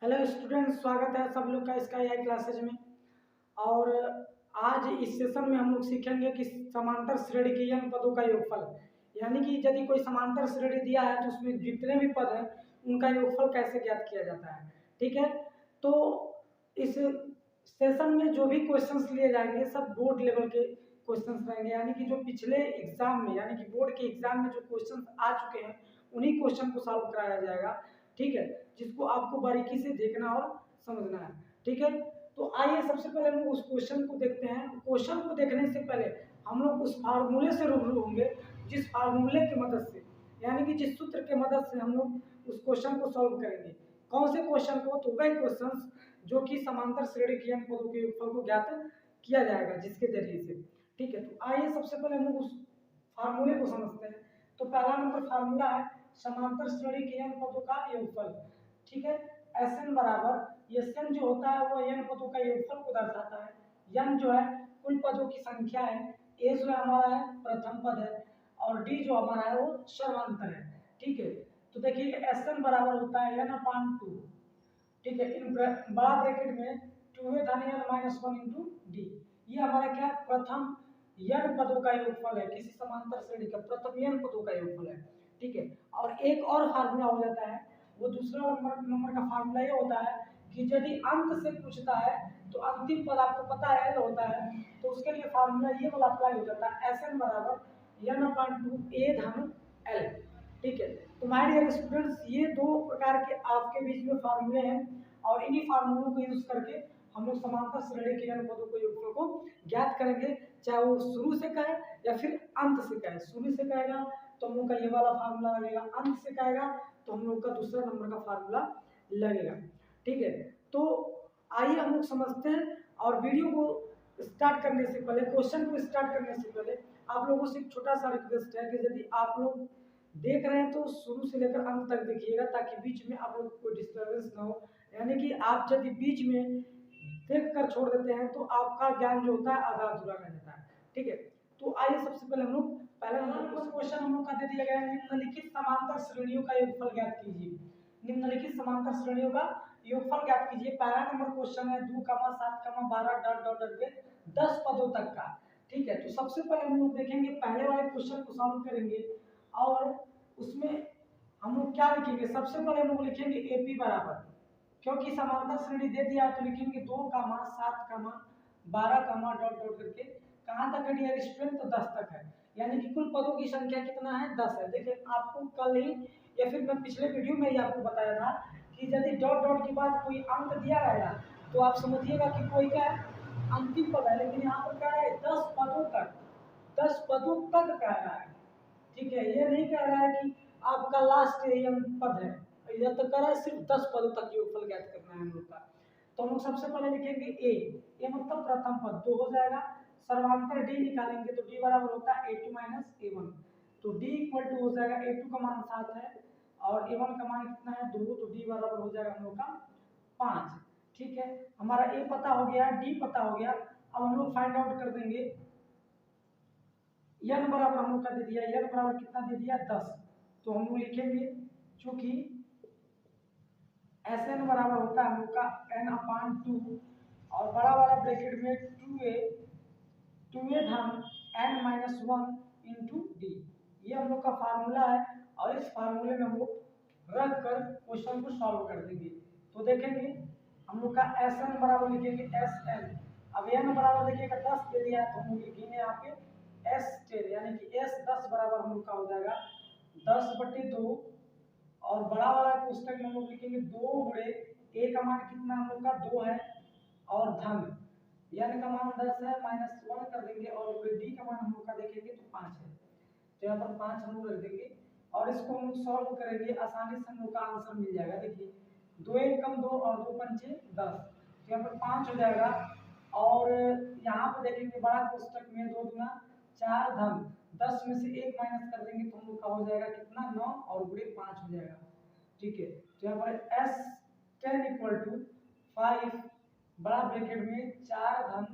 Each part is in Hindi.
हेलो स्टूडेंट, स्वागत है सब लोग का इसका AI क्लासेज में। और आज इस सेशन में हम लोग सीखेंगे कि समांतर श्रेणी के n पदों का योगफल, यानी कि यदि कोई समांतर श्रेणी दिया है तो उसमें जितने भी पद हैं उनका योगफल कैसे ज्ञात किया जाता है। ठीक है, तो इस सेशन में जो भी क्वेश्चंस लिए जाएंगे सब बोर्ड लेवल के क्वेश्चंस रहेंगे, यानी कि जो पिछले एग्जाम में यानी कि बोर्ड के एग्जाम में जो क्वेश्चंस आ चुके हैं उन्हीं क्वेश्चन को सॉल्व कराया जाएगा। ठीक है, जिसको आपको बारीकी से देखना और समझना है। ठीक है, तो आइए सबसे पहले हम उस क्वेश्चन को देखते हैं। क्वेश्चन को देखने से पहले हम लोग उस फार्मूले से रूबरू होंगे जिस फार्मूले की मदद से, यानी कि जिस सूत्र के मदद से हम लोग उस क्वेश्चन को सॉल्व करेंगे। कौन से क्वेश्चन को? तो वही क्वेश्चन जो कि समांतर श्रेणी के n पदों के योगफल को ज्ञात किया जाएगा जिसके जरिए से। ठीक है, तो आइए सबसे पहले हम लोग उस फार्मूले को समझते हैं। तो पहला नंबर फार्मूला है समांतर श्रेणी के n पदों का योगफल। ठीक है, Sn बराबर ये Sn जो होता है वो n पदों का योगफल को दर्शाता है। n जो है कुल पदों की संख्या है, a जो हमारा है प्रथम पद है और d जो हमारा है वो सर्वांतर है। ठीक है, तो देखिए Sn बराबर होता है n/2। ठीक है, इन बड़ा ब्रैकेट में 2a धन n माइनस 1 इंटू डी। ये हमारा क्या प्रथम n पदों का योगफल है, किसी समांतर श्रेणी का प्रथम n पदों का योगफल है। ठीक है, और एक और फार्मूला हो जाता है, वो दूसरा नंबर का फार्मूला ये होता है कि यदि अंत से पूछता है तो अंतिम पद आपको पता है l होता है, तो उसके लिए फार्मूला ये वाला अप्लाई हो जाता है Sn बराबर n/2 a धन l। ठीक है, तो माय डियर स्टूडेंट्स, ये दो प्रकार के आपके बीच में फार्मूले हैं और इन्हीं फार्मूलों को यूज करके हम लोग समांतर श्रेणी के n पदों के योगफल को ज्ञात करेंगे। चाहे वो शुरू से कहे या फिर अंत से कहे। शुरू से कहेगा तो हम लोग का ये वाला फार्मूला लगेगा, अंत से कहेगा तो हम लोग का दूसरा नंबर का फार्मूला लगेगा। ठीक है, तो आइए हम लोग समझते हैं। और वीडियो को स्टार्ट करने से पहले, क्वेश्चन को स्टार्ट करने से पहले आप लोगों से एक छोटा सा रिक्वेस्ट है कि यदि आप लोग देख रहे हैं तो शुरू से लेकर अंत तक देखिएगा, ताकि बीच में आप लोग को कोई डिस्टर्बेंस ना हो। यानी कि आप यदि बीच में देख कर छोड़ देते हैं तो आपका ज्ञान जो होता है आधा अधूरा रह जाता है। ठीक है, तो आइए सबसे पहले हम लोग पहला नंबर क्वेश्चन हम लोग का दे दिया गया है, निम्नलिखित समांतर श्रेणियों का योगफल ज्ञात कीजिए। निम्नलिखित समांतर श्रेणियों का योगफल ज्ञात कीजिए। पहला नंबर क्वेश्चन है 2, 7, 12 डॉट डॉट डॉट के 10 पदों तक का। ठीक है, तो सबसे पहले हम लोग देखेंगे पहले वाले क्वेश्चन को सॉल्व करेंगे और उसमें हम लोग क्या लिखेंगे। सबसे पहले हम लोग लिखेंगे AP बराबर, क्योंकि समांतर श्रेणी दे दिया तो लिखेंगे 2, 7, 12 डॉट डॉट करके कहाँ तक है डियर स्टूडेंट? तो 10 तक है, यानी कि कुल पदों की संख्या कितना है? 10 है। देखिए आपको कल ही या फिर मैं पिछले वीडियो में ही आपको बताया था कि यदि डॉट डॉट के बाद कोई अंक दिया रहेगा तो आप समझिएगा कि कोई क्या है, अंतिम पद है। लेकिन यहाँ पर क्या है, 10 पदों तक, 10 पदों तक कह रहा है। ठीक है, ये नहीं कह रहा है कि आपका लास्ट पद है, यह तो कह रहा है सिर्फ 10 पदों तक योगफल ज्ञात करना है हम लोग का। तो हम लोग सबसे पहले लिखेंगे ए मतलब प्रथम पद 2 हो जाएगा। सर्वांतर डी निकालेंगे तो डी बराबर होता है a2 माइनस a1। तो डी इक्वल टू हो जाएगा a2 का मान 7 है और a1 का मान कितना है 2, तो डी बराबर हो जाएगा हम लोग का 5। ठीक है, हमारा ए पता हो गया, डी पता हो गया। अब हम लोग फाइंड आउट कर देंगे n बराबर हम लोग का दे दिया, n बराबर कितना दे दिया 10। तो हम लोग लिखेंगे चूंकि Sn बराबर होता है हम लोग का n/2 और बड़ा वाला ब्रैकेट में 2a धन n माइनस 1 इंटू डी। ये हम लोग का फार्मूला है और इस फार्मूले में हम लोग रख कर क्वेश्चन को सॉल्व कर देंगे। तो देखेंगे हम लोग का Sn बराबर लिखेंगे Sn। अब n बराबर देखिएगा 10 दे दिया है तो हम लोग लिखेंगे यहाँ पे S10, यानी कि S10 बराबर हम लोग का हो जाएगा 10/2 और बड़ा वाला कोष्टक में हम लोग लिखेंगे 2 गुणे a का मान कितना हम लोग का 2 है और धन n का मान 10 है माइनस 1 कर देंगे और d का मान हम लोग का देखेंगे तो 5 है। तो यहाँ पर 5 हम लोग रख देंगे और इसको हम लोग सॉल्व करेंगे, आसानी से हम लोग का आंसर मिल जाएगा। देखिए 2 1 कम 2 और 2 पंचे 10, तो यहाँ पर 5 हो जाएगा। और यहाँ पर देखेंगे बड़ा कोष्टक में 2 गुना 4 धन 10 में से 1 माइनस कर देंगे तो हम लोग का हो जाएगा कितना 9 और गुणे 5 हो जाएगा। ठीक है, तो यहाँ पर S10 इक्वल टू 5 बड़ा ब्रैकेट में 4 धन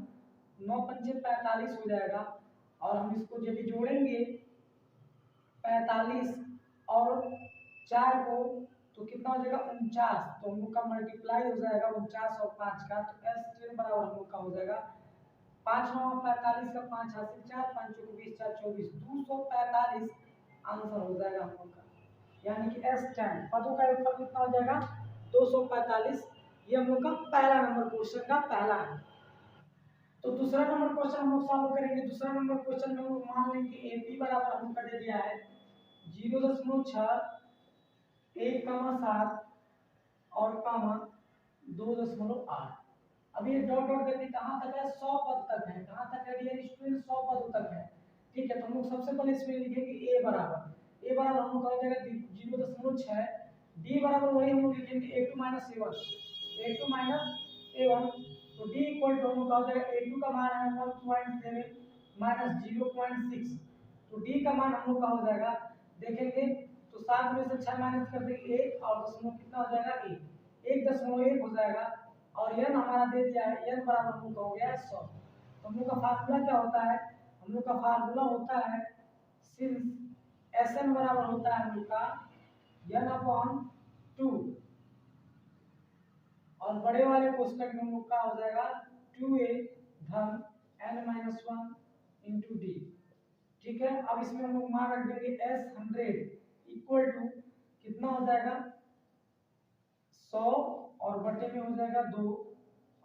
9 पंचे 45 हो जाएगा। और हम इसको यदि जोड़ेंगे 45 और 4 को तो कितना हो जाएगा 49। तो हम लोग का मल्टीप्लाई हो जाएगा 49 और 5 का, तो S10 बराबर हम लोग का हो जाएगा 5 9 45 का 5 हासिल 4 5 चौके 20 4 24 245 आंसर हो जाएगा हम लोग का। यानी कि S10 पदों का योगफल कितना हो जाएगा 245। ये हम लोग का पहला नंबर क्वेश्चन का पहला है। तो दूसरा नंबर क्वेश्चन हम लोग सॉल्व करेंगे। दूसरा नंबर क्वेश्चन में हम लोग मान लेंगे AP बराबर हम लोग का दे दिया है 0.6 1,7 और कामा 2.8। अब ये डॉट डॉट करके कहाँ तक है 100 पद तक है। कहाँ तक है डियर स्टूडेंट 100 पद तक है। ठीक है, तो हम लोग सबसे पहले इसमें लिखेंगे a बराबर हम लोग का हो जाएगा 0.6। d बराबर वही हम लोग लिखेंगे a2 माइनस a1। तो d इक्वल टू हम लोग का हो जाएगा a2 का मान है 1.7 माइनस 0.6। तो d का मान हम लोग का हो जाएगा देखेंगे तो 7 में से 6 माइनस कर देंगे 1 और दशमलव कितना हो जाएगा 1.1 हो जाएगा। और n हमारा दे दिया है n बराबर हम लोग का हो गया है 100। तो हम लोग का फार्मूला क्या होता है, हम लोग का फार्मूला होता है सिंस Sn बराबर होता है हम लोग का n/2 और बड़े वाले कोष्ठक में हम लोग का हो जाएगा 2a धन n-1 इंटू डी। ठीक है, अब इसमें हम लोग मान रख देंगे S100 इक्वल टू कितना हो जाएगा 100 और बटे में हो जाएगा 2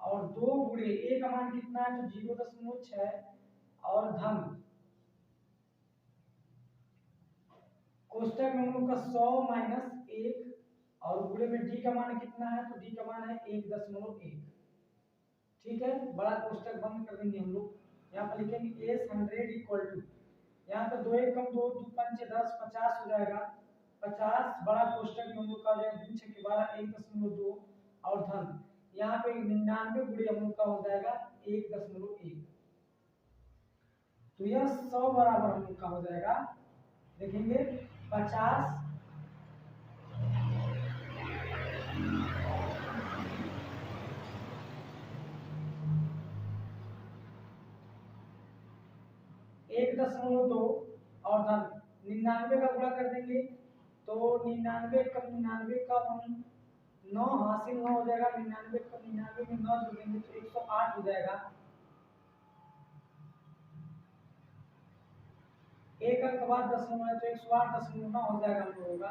और 2 गुणे a का मान कितना है तो 0.6 और धन कोष्ठक में हम लोग का 100 माइनस 1 और गुणे में d का मान कितना है तो d का मान है 1.1। ठीक है, बड़ा कोष्ठक बंद कर देंगे हम लोग। यहाँ पर लिखेंगे S100 इक्वल टू यहाँ पे 2 1 कम 2 2 5 10 50 हो जाएगा 50 बड़ा कोष्ठक में हम लोग का हो जाएगा 2 6 12 1.2 और धन यहाँ पे 99 गुणे हम लोग का हो जाएगा 1.1। तो यह 100 बराबर हम लोग का हो जाएगा देखेंगे 50 1.2 और धन 99 का गुणा कर देंगे तो 99 कम 99 का 9 हासिल 9 हो जाएगा। 99 कम 99 में 9 जोड़ देंगे तो 108 हो जाएगा। एक अंक के बाद दशमलव है तो 108.9 हो जाएगा हम लोगों का।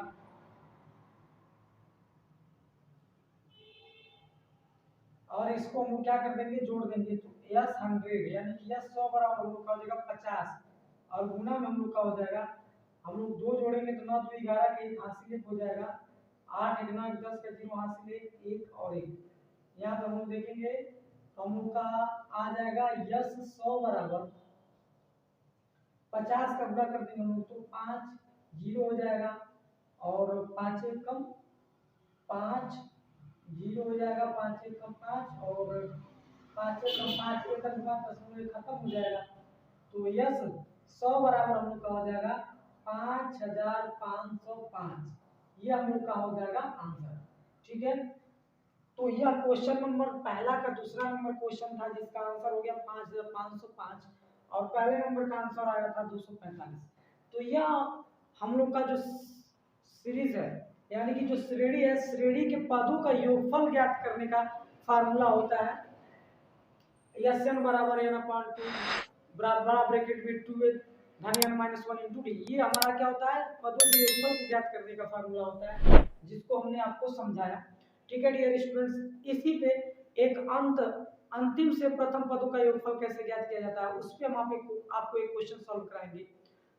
और इसको हम क्या कर देंगे जोड़ देंगे तो S100 यानी कि S100 बराबर हम लोग का हो जाएगा 50 और गुना में हम लोग का हो जाएगा हम लोग 2 जोड़ेंगे तो 9 2 11 के 1 हासिल 1 हो जाएगा 8 1 9 10 का 0 हासिल 1 1 और 1। यहाँ पर हम लोग देखेंगे तो हम लोग का आ जाएगा S100 बराबर 50 का गुणा कर देंगे हम लोग तो 5 0 हो जाएगा और 5 1 कम 5 0 हो जाएगा 5 1 कम 5 और 5 1 कम 5 1 का दशमलव खत्म हो जाएगा। तो यस 100 बराबर हम लोग का हो जाएगा 5505। ये हम लोग का हो जाएगा आंसर। ठीक है, तो यह क्वेश्चन नंबर पहला का दूसरा नंबर क्वेश्चन था जिसका आंसर हो गया 5505 और पहले नंबर का आंसर आया था 245। तो यह हम लोग का जो सीरीज है यानी कि जो श्रेणी है श्रेणी के पदों का योगफल ज्ञात करने का फार्मूला होता है Sn बराबर n/2 बड़ा ब्रैकेट में 2a धन n-1 इंटू डी। ये हमारा क्या होता है पदों के योगफल को ज्ञात करने का फार्मूला होता है जिसको हमने आपको समझाया। ठीक है डियर स्टूडेंट्स, इसी पे एक अंतिम से प्रथम पदों का योगफल कैसे ज्ञात किया जाता है उस पे हम आपको एक क्वेश्चन सॉल्व कराएंगे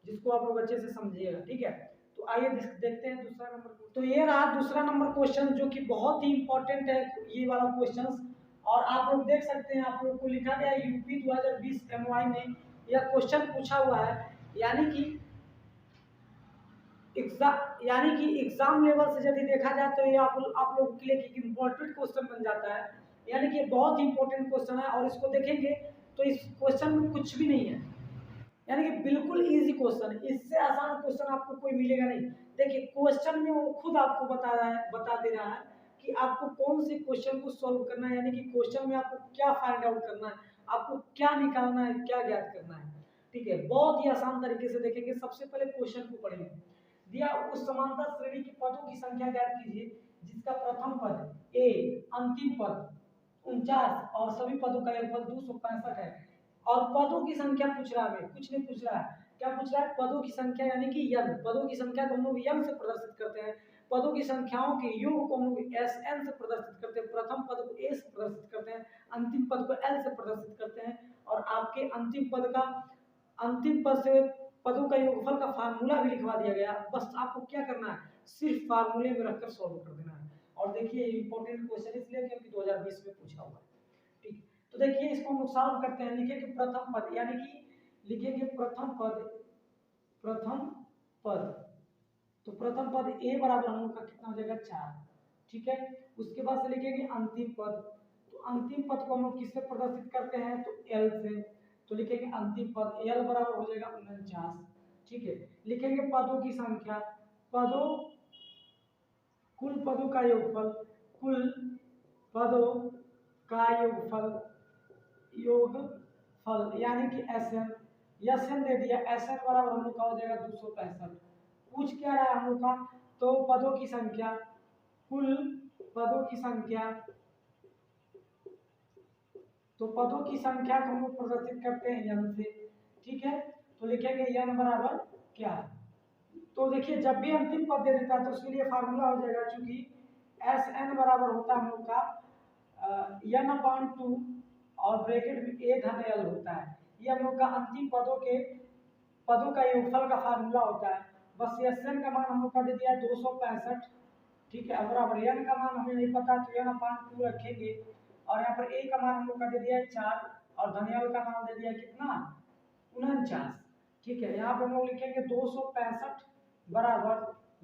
जिसको आप लोग अच्छे से समझिएगा। ठीक है, तो आइए देखते हैं दूसरा नंबर। तो ये रहा दूसरा नंबर क्वेश्चन जो कि बहुत ही इंपॉर्टेंट है ये वाला क्वेश्चन। और आप लोग देख सकते हैं आप लोग को लिखा गया है यूपी 2020 MY में यह क्वेश्चन पूछा हुआ है यानी कि एग्जाम लेवल से यदि देखा जाए तो ये आप लोगों के लिए एक इम्पोर्टेंट क्वेश्चन बन जाता है। यानी कि बहुत ही इंपॉर्टेंट क्वेश्चन है और इसको देखेंगे तो इस क्वेश्चन में कुछ भी नहीं है यानी कि बिल्कुल इजी क्वेश्चन, इससे आसान क्वेश्चन आपको कोई मिलेगा नहीं। देखिए क्वेश्चन में वो खुद आपको बता दे रहा है कि आपको कौन से क्वेश्चन को सॉल्व करना है यानी कि क्वेश्चन में आपको क्या फाइंड आउट करना है, आपको क्या निकालना है, क्या ज्ञात करना है। ठीक है, बहुत ही आसान तरीके से देखेंगे। सबसे पहले क्वेश्चन को पढ़ेंगे। दिया उस समांतर श्रेणी के पदों की संख्या ज्ञात कीजिए जिसका प्रथम पद ए, अंतिम पद 49 और सभी पदों का योगफल 265 है। और पदों की संख्या पूछ रहा है, कुछ नहीं पूछ रहा है, क्या पूछ रहा है? पदों की संख्या यानी कि यन, पदों की संख्या को हम लोग यन से प्रदर्शित करते हैं, पदों की संख्याओं के योग को हम लोग एस एन से प्रदर्शित करते हैं, प्रथम पद को ए से प्रदर्शित करते हैं, अंतिम पद को एल से प्रदर्शित करते हैं। और आपके अंतिम पद से पदों का योगफल का फार्मूला भी लिखवा दिया गया, बस आपको क्या करना है, सिर्फ फार्मूले में रखकर सॉल्व कर देना है। और देखिए इंपॉर्टेंट क्वेश्चन इसलिए क्योंकि 2020 में पूछा हुआ है। ठीक, तो देखिए इसको हम सॉल्व करते हैं। लिखेंगे प्रथम पद, यानी कि लिखेंगे प्रथम पद, तो प्रथम पद ए बराबर हम लोग का कितना हो जाएगा 4। ठीक है, उसके बाद से लिखेंगे अंतिम पद, तो अंतिम पद को हम लोग किससे प्रदर्शित करते हैं, तो एल से, तो लिखेंगे अंतिम पद एल बराबर हो जाएगा 49। ठीक है, लिखेंगे पदों की संख्या, कुल पदों का योगफल, कुल पदों का योगफल यानी कि एसएन दे दिया, एसएन बराबर हम लोग का हो जाएगा 265। पूछ क्या रहा है हम लोग का, तो पदों की संख्या, कुल पदों की संख्या, तो पदों की संख्या को हम लोग प्रदर्शित करते हैं यन से। ठीक है, तो लिखेंगे यन बराबर क्या, तो देखिए जब भी अंतिम पद दे देता है तो उसके लिए फार्मूला हो जाएगा, चूंकि एस एन बराबर होता है हम लोग का यन अपॉन 2 और ब्रैकेट में ए धन एल होता है, ये हम लोग का अंतिम पदों का योगफल का फार्मूला होता है। बस एस एन का मान हम लोग का दे दिया 265। ठीक है, बराबर एन का मान हमें नहीं पता तो एन अपॉन 2 रखेंगे, और यहाँ पर ए का मान हम लोग का दे दिया है 4 और धनियल का मान दे दिया कितना 49। ठीक है, यहाँ पे हम लोग लिखेंगे 265 बराबर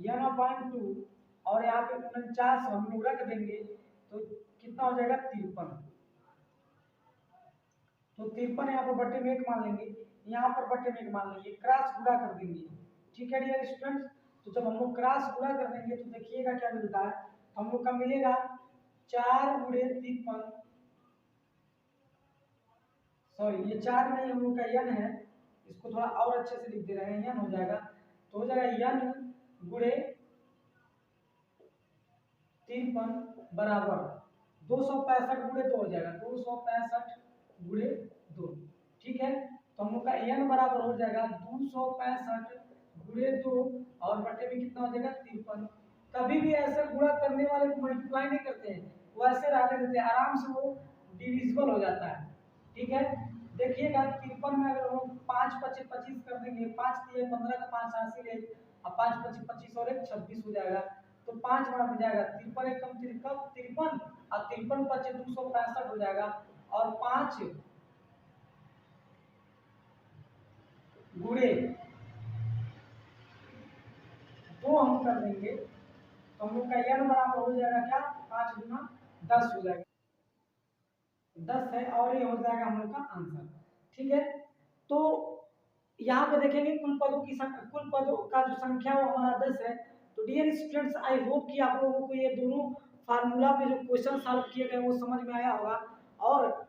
एन अपॉन 2 और यहाँ पे 49 हम लोग रख देंगे तो कितना हो जाएगा 53। तो 53 यहाँ पर बटे में 1 मान लेंगे, यहाँ पर बटे में 1 मान लेंगे, क्रॉस गुणा कर देंगे। ठीक है डियर स्टूडेंट्स, तो जब हम लोग क्रॉस गुणा कर देंगे तो देखिएगा क्या मिलता है, तो हम लोग का मिलेगा 4 गुणे 53, सॉरी ये 4 नहीं हम लोग का यन है, इसको थोड़ा और अच्छे से लिख दे रहे हैं, यन हो जाएगा, तो हो जाएगा यन गुणे 53 बराबर 265 गुणे 2 हो जाएगा, 265 गुणे 2। ठीक है, तो हम लोग का एन बराबर हो जाएगा 265 गुणे 2 और बटे में कितना हो जाएगा 53। कभी भी ऐसे गुणा करने वाले को मल्टीप्लाई नहीं करते हैं, वो ऐसे रहने देते हैं, आराम से वो डिविजिबल हो जाता है। ठीक है, देखिएगा 53 में अगर हम 5 25 25 कर देंगे, 5 दिए 15 का 5 80 ले, अब 5 25 25 और 1 26 हो जाएगा, तो 5 बार में जाएगा 53 एक कम 53 और 53 25 265 हो जाएगा, और 5 गुणे 2 हम कर देंगे तो हम लोग का n बराबर हो जाएगा क्या 5 गुना 10 हो जाएगा, 10 है और ये हो जाएगा हम लोग का आंसर। ठीक है, तो यहाँ पे देखेंगे कुल पदों का जो संख्या वो हमारा 10 है। तो डियर स्टूडेंट्स आई होप कि आप लोगों को ये दोनों फार्मूला में जो क्वेश्चन सॉल्व किए गए वो समझ में आया होगा। और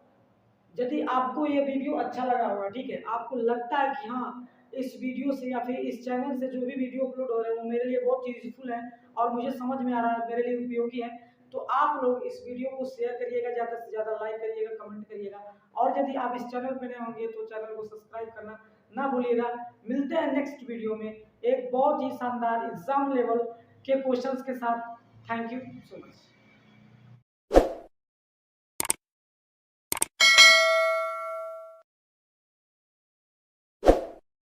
यदि आपको ये वीडियो अच्छा लगा होगा, ठीक है, आपको लगता है कि हाँ इस वीडियो से या फिर इस चैनल से जो भी वीडियो अपलोड हो रहे हैं वो मेरे लिए बहुत यूजफुल है और मुझे समझ में आ रहा है, मेरे लिए उपयोगी है, तो आप लोग इस वीडियो को शेयर करिएगा, ज़्यादा से ज़्यादा लाइक करिएगा, कमेंट करिएगा, और यदि आप इस चैनल पर नए होंगे तो चैनल को सब्सक्राइब करना ना भूलिएगा। मिलते हैं नेक्स्ट वीडियो में एक बहुत ही शानदार एग्जाम लेवल के क्वेश्चंस के साथ। Thank you so much.